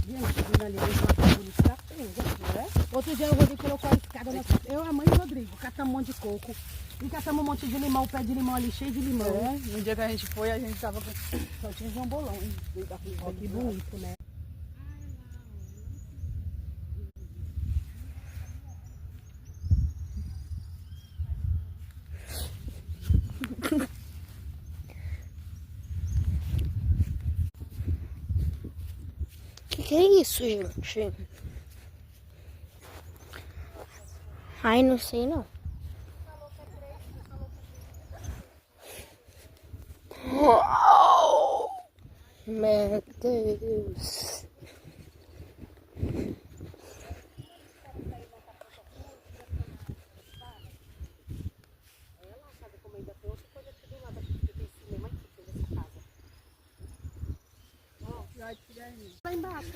Gente, vindo ali, eles matam bonito da penga, né? Outro dia o Rodrigo colocou a escada, eu, a mãe e o Rodrigo, catamos um monte de coco. E catamos um monte de limão, o pé de limão ali cheio de limão. É, no dia que a gente foi, a gente tava com... Só tinha jambolão. Ó, que bonito, né? Que é isso, gente? Ai, não sei não. Uau! Meu Deus. Lá embaixo.